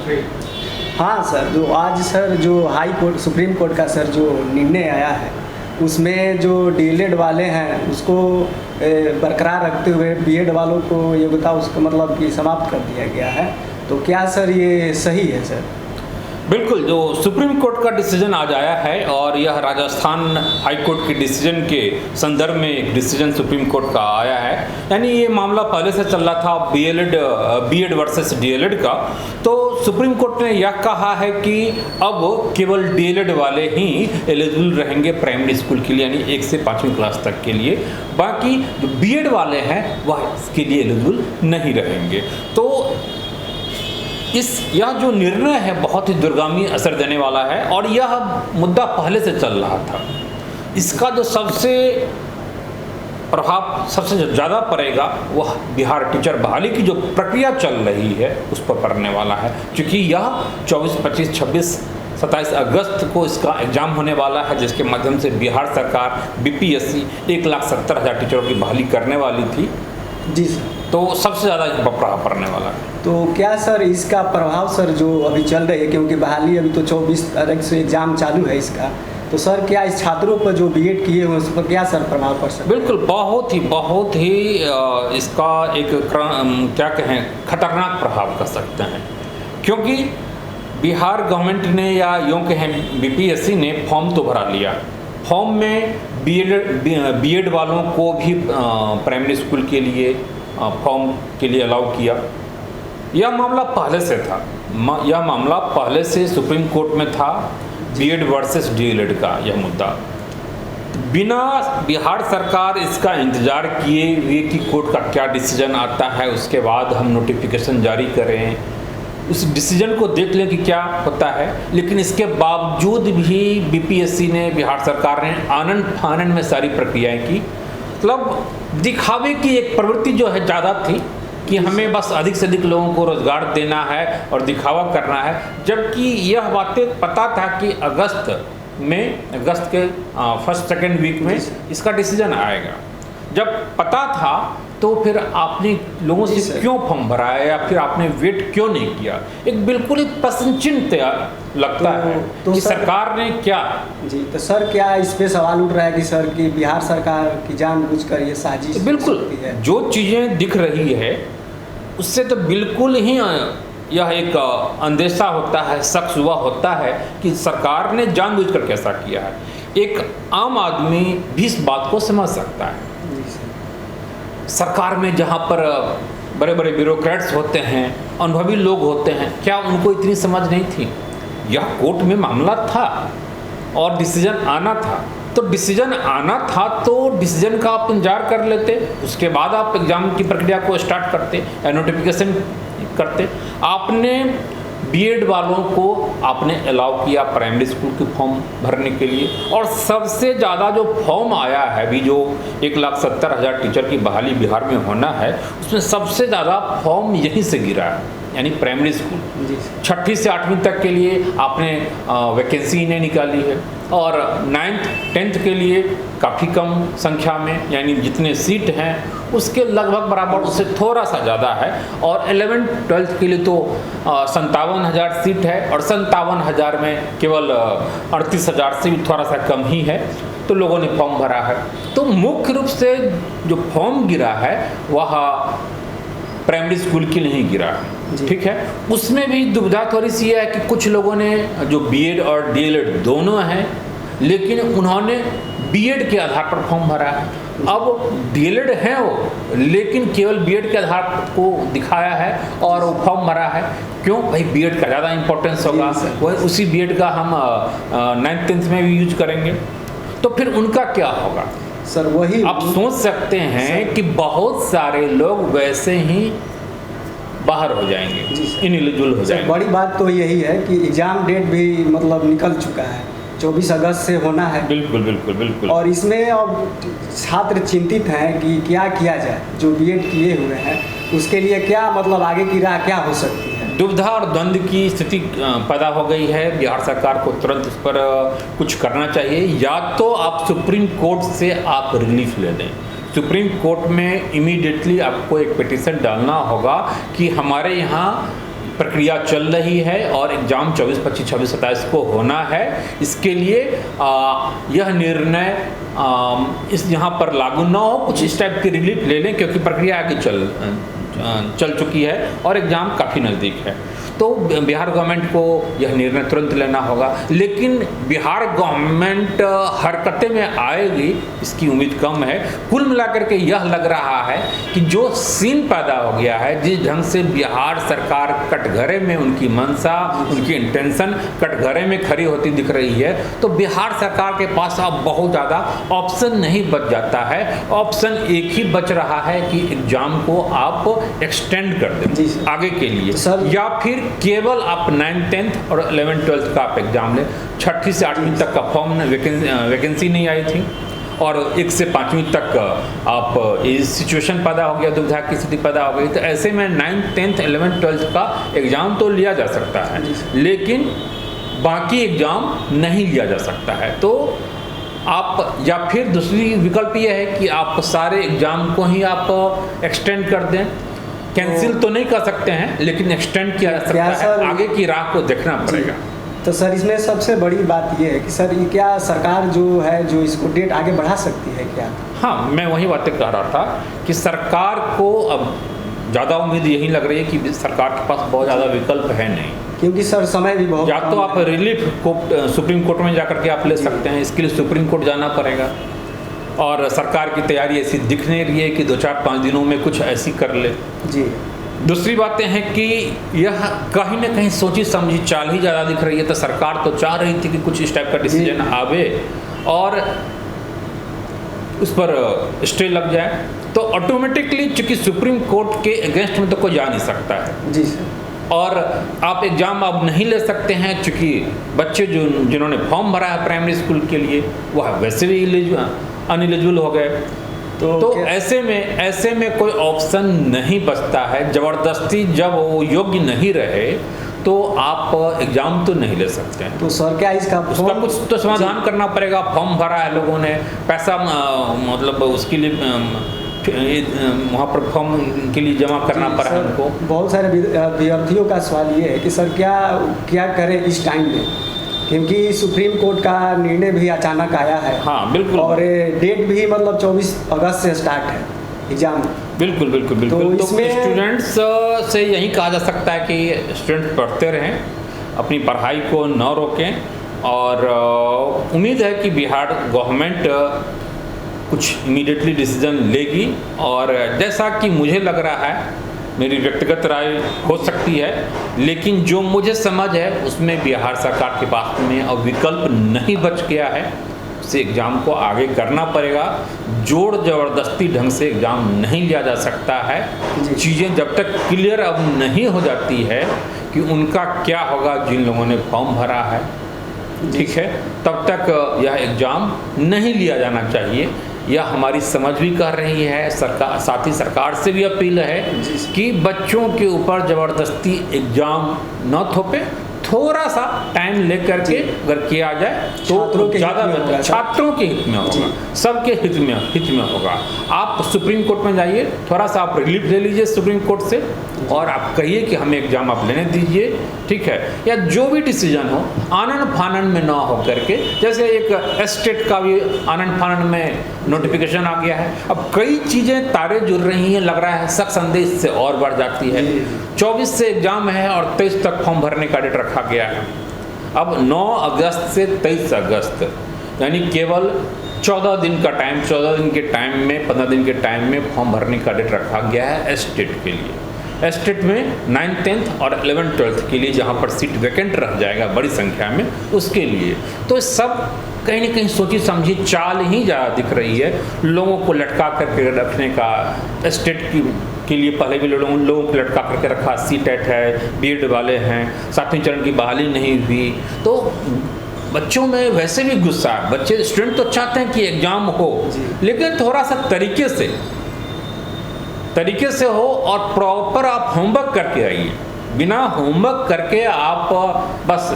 हाँ सर, जो आज सर जो हाई कोर्ट सुप्रीम कोर्ट का सर जो निर्णय आया है, उसमें जो डीएलएड वाले हैं उसको बरकरार रखते हुए बीएड वालों को योग्यता उसको मतलब कि समाप्त कर दिया गया है। तो क्या सर ये सही है सर? बिल्कुल, जो सुप्रीम कोर्ट का डिसीजन आज आया है और यह राजस्थान हाई कोर्ट के डिसीजन के संदर्भ में एक डिसीजन सुप्रीम कोर्ट का आया है। यानी ये मामला पहले से चल रहा था बीएड वर्सेस डीएलएड का। तो सुप्रीम कोर्ट ने यह कहा है कि अब केवल डीएलएड वाले ही एलिजिबल रहेंगे प्राइमरी स्कूल के लिए, यानी 1 से 5वीं क्लास तक के लिए। बाकी जो बीएड वाले हैं वह इसके लिए एलिजिबल नहीं रहेंगे। तो यह जो निर्णय है बहुत ही दूरगामी असर देने वाला है और यह मुद्दा पहले से चल रहा था। इसका जो सबसे प्रभाव सबसे ज़्यादा पड़ेगा वह बिहार टीचर बहाली की जो प्रक्रिया चल रही है उस पर पड़ने वाला है, क्योंकि यह 24, 25, 26, 27 अगस्त को इसका एग्ज़ाम होने वाला है, जिसके माध्यम से बिहार सरकार बीपीएससी 1,70,000 टीचरों की बहाली करने वाली थी। जी सर। तो सबसे ज़्यादा इस पर प्रभाव पड़ने वाला है। तो क्या सर इसका प्रभाव सर जो अभी चल रही है, क्योंकि बहाली अभी तो 24 तारीख से एग्ज़ाम चालू है इसका, तो सर क्या इस छात्रों पर जो बीएड किए हुए उस पर क्या सर प्रभाव पड़ सकता है? बिल्कुल, बहुत ही इसका एक क्या कहें खतरनाक प्रभाव कर सकते हैं, क्योंकि बिहार गवर्नमेंट ने या यूँ कहें बीपीएससी ने फॉर्म तो भरा लिया। फॉर्म में बीएड वालों को भी प्राइमरी स्कूल के लिए फॉर्म के लिए अलाउ किया। यह मामला पहले से था, यह मामला पहले से सुप्रीम कोर्ट में था, बीएड वर्सेस डीएलएड का यह मुद्दा। बिना बिहार सरकार इसका इंतज़ार किए हुए कि कोर्ट का क्या डिसीजन आता है उसके बाद हम नोटिफिकेशन जारी करें, उस डिसीजन को देख लें कि क्या होता है, लेकिन इसके बावजूद भी बीपीएससी ने, बिहार सरकार ने आनन फानन में सारी प्रक्रियाएं की। मतलब दिखावे की एक प्रवृत्ति जो है ज़्यादा थी कि हमें बस अधिक से अधिक लोगों को रोज़गार देना है और दिखावा करना है, जबकि यह बातें पता था कि अगस्त के फर्स्ट सेकेंड वीक में इसका डिसीजन आएगा। जब पता था तो फिर आपने लोगों से क्यों फॉर्म भराया या फिर आपने वेट क्यों नहीं किया? एक बिल्कुल ही प्रश्न चिन्ह लगता है कि सरकार ने क्या। जी, तो सर क्या इस पे सवाल उठ रहा है कि सर की बिहार सरकार की जानबूझकर ये साजिश? बिल्कुल, जो चीज़ें दिख रही है उससे तो बिल्कुल ही यह एक अंदेशा होता है, शक हुआ होता है कि सरकार ने जानबूझकर कैसा किया है। एक आम आदमी भी इस बात को समझ सकता है। सरकार में जहाँ पर बड़े बड़े ब्यूरोक्रेट्स होते हैं, अनुभवी लोग होते हैं, क्या उनको इतनी समझ नहीं थी? यह कोर्ट में मामला था और डिसीजन आना था, तो डिसीजन आना था तो डिसीजन का आप इंतजार कर लेते, उसके बाद आप एग्ज़ाम की प्रक्रिया को स्टार्ट करते या नोटिफिकेशन करते। आपने बीएड वालों को आपने अलाउ किया प्राइमरी स्कूल के फॉर्म भरने के लिए, और सबसे ज़्यादा जो फॉर्म आया है अभी जो 1,70,000 टीचर की बहाली बिहार में होना है, उसमें सबसे ज़्यादा फॉर्म यहीं से गिरा है, यानी प्राइमरी स्कूल। 6वीं से 8वीं तक के लिए आपने वैकेंसी इन्हें निकाली है और 9th 10th के लिए काफ़ी कम संख्या में, यानी जितने सीट हैं उसके लगभग बराबर, उससे थोड़ा सा ज़्यादा है। और 11th 12th के लिए तो 57,000 सीट है और 57,000 में केवल 38,000 से भी थोड़ा सा कम ही है, तो लोगों ने फॉर्म भरा है। तो मुख्य रूप से जो फॉर्म गिरा है वह प्राइमरी स्कूल की नहीं गिरा, ठीक है। उसमें भी दुविधा थोड़ी सी है कि कुछ लोगों ने जो बीएड और डीएलएड दोनों हैं, लेकिन उन्होंने बीएड के आधार पर फॉर्म भरा है। अब डीएलएड हैं वो, लेकिन केवल बीएड के आधार को दिखाया है और वो फॉर्म भरा है। क्यों भाई? बीएड का ज़्यादा इंपॉर्टेंस होगा, वही उसी बीएड का हम 9th 10th में भी यूज करेंगे, तो फिर उनका क्या होगा सर? वही आप सोच सकते हैं कि बहुत सारे लोग वैसे ही बाहर हो जाएंगे, इनएलिजिबल हो जाएंगे। बड़ी बात तो यही है कि एग्ज़ाम डेट भी मतलब निकल चुका है, 24 अगस्त से होना है। बिल्कुल बिल्कुल बिल्कुल। और इसमें अब छात्र चिंतित हैं कि क्या किया जाए, जो बीएड किए हुए हैं उसके लिए क्या मतलब आगे की राह क्या हो सकती है? दुविधा और द्वंद्व की स्थिति पैदा हो गई है। बिहार सरकार को तुरंत इस पर कुछ करना चाहिए, या तो आप सुप्रीम कोर्ट से आप रिलीफ ले दें। सुप्रीम कोर्ट में इमीडिएटली आपको एक पिटीशन डालना होगा कि हमारे यहाँ प्रक्रिया चल रही है और एग्ज़ाम 24, 25, 26, 27 को होना है। इसके लिए यह निर्णय इस यहाँ पर लागू न हो, कुछ इस टाइप की रिलीफ ले लें, क्योंकि प्रक्रिया आगे चल चुकी है और एग्ज़ाम काफ़ी नज़दीक है। तो बिहार गवर्नमेंट को यह निर्णय तुरंत लेना होगा, लेकिन बिहार गवर्नमेंट हरकतें में आएगी इसकी उम्मीद कम है। कुल मिलाकर के यह लग रहा है कि जो सीन पैदा हो गया है, जिस ढंग से बिहार सरकार कटघरे में उनकी मंशा, उनकी इंटेंशन कटघरे में खड़ी होती दिख रही है, तो बिहार सरकार के पास अब बहुत ज़्यादा ऑप्शन नहीं बच जाता है। ऑप्शन एक ही बच रहा है कि एग्ज़ाम को आप एक्सटेंड कर दें आगे के लिए, या फिर केवल आप 9th, 10th और 11th, 12th का आप एग्ज़ाम लें। 6ठी से 8वीं तक का फॉर्म वैकेंसी नहीं आई थी और 1 से 5वीं तक आप इस सिचुएशन पैदा हो गया, दुविधा की स्थिति पैदा हो गई। तो ऐसे में 9th, 10th, 11th, 12th का एग्ज़ाम तो लिया जा सकता है, लेकिन बाकी एग्ज़ाम नहीं लिया जा सकता है। तो आप, या फिर दूसरी विकल्प यह है कि आप सारे एग्ज़ाम को ही आप एक्सटेंड कर दें। कैंसिल तो नहीं कर सकते हैं, लेकिन एक्सटेंड किया जा सकता है, आगे की राह को देखना पड़ेगा। तो सर इसमें सबसे बड़ी बात ये है कि सर ये क्या सरकार जो है जो इसको डेट आगे बढ़ा सकती है क्या? हाँ, मैं वही बातें कह रहा था कि सरकार को अब ज़्यादा उम्मीद यही लग रही है कि सरकार के पास बहुत ज़्यादा विकल्प है नहीं, क्योंकि सर समय भी बहुत, या तो आप रिलीफ को सुप्रीम कोर्ट में जाकर के आप ले सकते हैं, इसके लिए सुप्रीम कोर्ट जाना पड़ेगा। और सरकार की तैयारी ऐसी दिख नहीं रही है कि 2-4-5 दिनों में कुछ ऐसी कर ले जी। दूसरी बातें हैं कि यह कहीं ना कहीं सोची समझी चाल ही ज़्यादा दिख रही है। तो सरकार तो चाह रही थी कि कुछ इस टाइप का डिसीजन आवे और उस पर स्टे लग जाए, तो ऑटोमेटिकली चूँकि सुप्रीम कोर्ट के अगेंस्ट में तो कोई जा नहीं सकता है जी सर। और आप एग्ज़ाम अब नहीं ले सकते हैं, चूँकि बच्चे जिन्होंने फॉर्म भरा है प्राइमरी स्कूल के लिए वह वैसे भी अनएलिजिबल हो गए। तो ऐसे में कोई ऑप्शन नहीं बचता है। ज़बरदस्ती जब वो योग्य नहीं रहे तो आप एग्ज़ाम तो नहीं ले सकते हैं। तो सर क्या उसका कुछ तो समाधान करना पड़ेगा। फॉर्म भरा है लोगों ने, पैसा मतलब उसके लिए वहाँ पर फॉर्म के लिए जमा करना पड़ा है उनको। बहुत सारे विद्यार्थियों का सवाल ये है कि सर क्या करें इस टाइम में, क्योंकि सुप्रीम कोर्ट का निर्णय भी अचानक आया है। हाँ बिल्कुल, और डेट भी मतलब 24 अगस्त से स्टार्ट है एग्जाम। बिल्कुल। तो स्टूडेंट्स से यही कहा जा सकता है कि स्टूडेंट पढ़ते रहें, अपनी पढ़ाई को न रोकें और उम्मीद है कि बिहार गवर्नमेंट कुछ इमीडिएटली डिसीजन लेगी। और जैसा कि मुझे लग रहा है, मेरी व्यक्तिगत राय हो सकती है, लेकिन जो मुझे समझ है उसमें बिहार सरकार के पास में अब विकल्प नहीं बच गया है। उसे एग्ज़ाम को आगे करना पड़ेगा। जोर ज़बरदस्ती ढंग से एग्ज़ाम नहीं लिया जा सकता है। चीज़ें जब तक क्लियर अब नहीं हो जाती है कि उनका क्या होगा जिन लोगों ने फॉर्म भरा है, ठीक है, तब तक यह एग्ज़ाम नहीं लिया जाना चाहिए। यह हमारी समझ भी कर रही है सरकार, साथ ही सरकार से भी अपील है कि बच्चों के ऊपर ज़बरदस्ती एग्ज़ाम न थोपे, थोड़ा सा टाइम लेकर के अगर किया जाए तो ज़्यादा बेहतर, छात्रों के हित में होगा, सबके हित में होगा। आप सुप्रीम कोर्ट में जाइए, थोड़ा सा आप रिलीफ ले लीजिए सुप्रीम कोर्ट से और आप कहिए कि हमें एग्ज़ाम आप लेने दीजिए, ठीक है, या जो भी डिसीजन हो आनन फानन में ना हो करके। जैसे एक एस्टेट का भी आनन फानन में नोटिफिकेशन आ गया है, अब कई चीज़ें तारे जुड़ रही हैं, लग रहा है शक संदेश से और बढ़ जाती है। 24 से एग्ज़ाम है और 23 तक फॉर्म भरने का डेट रखा गया है। अब 9 अगस्त से 23 अगस्त यानी केवल 14 दिन का टाइम, 14 दिन के टाइम में 15 दिन के टाइम में फॉर्म भरने का डेट रखा गया है एस्टेट के लिए। एस्टेट में 9th, 10th और 11th, 12th के लिए जहाँ पर सीट वैकेंट रह जाएगा बड़ी संख्या में, उसके लिए। तो सब कहीं ना कहीं सोची समझी चाल ही ज़्यादा दिख रही है, लोगों को लटका करके रखने का। एस्टेट के लिए पहले भी लोगों को लटका करके रखा, सीटेट है, बीएड वाले हैं, 7वें चरण की बहाली नहीं हुई, तो बच्चों में वैसे भी गुस्सा है। बच्चे स्टूडेंट तो चाहते हैं कि एग्ज़ाम हो, लेकिन थोड़ा सा तरीके से हो और प्रॉपर आप होमवर्क करके आइए। बिना होमवर्क करके आप बस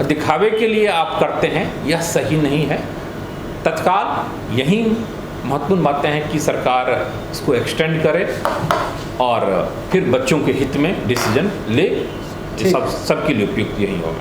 दिखावे के लिए आप करते हैं, यह सही नहीं है। तत्काल यहीं महत्वपूर्ण बातें हैं कि सरकार इसको एक्सटेंड करे और फिर बच्चों के हित में डिसीजन ले। सबके लिए उपयुक्त यही होगा।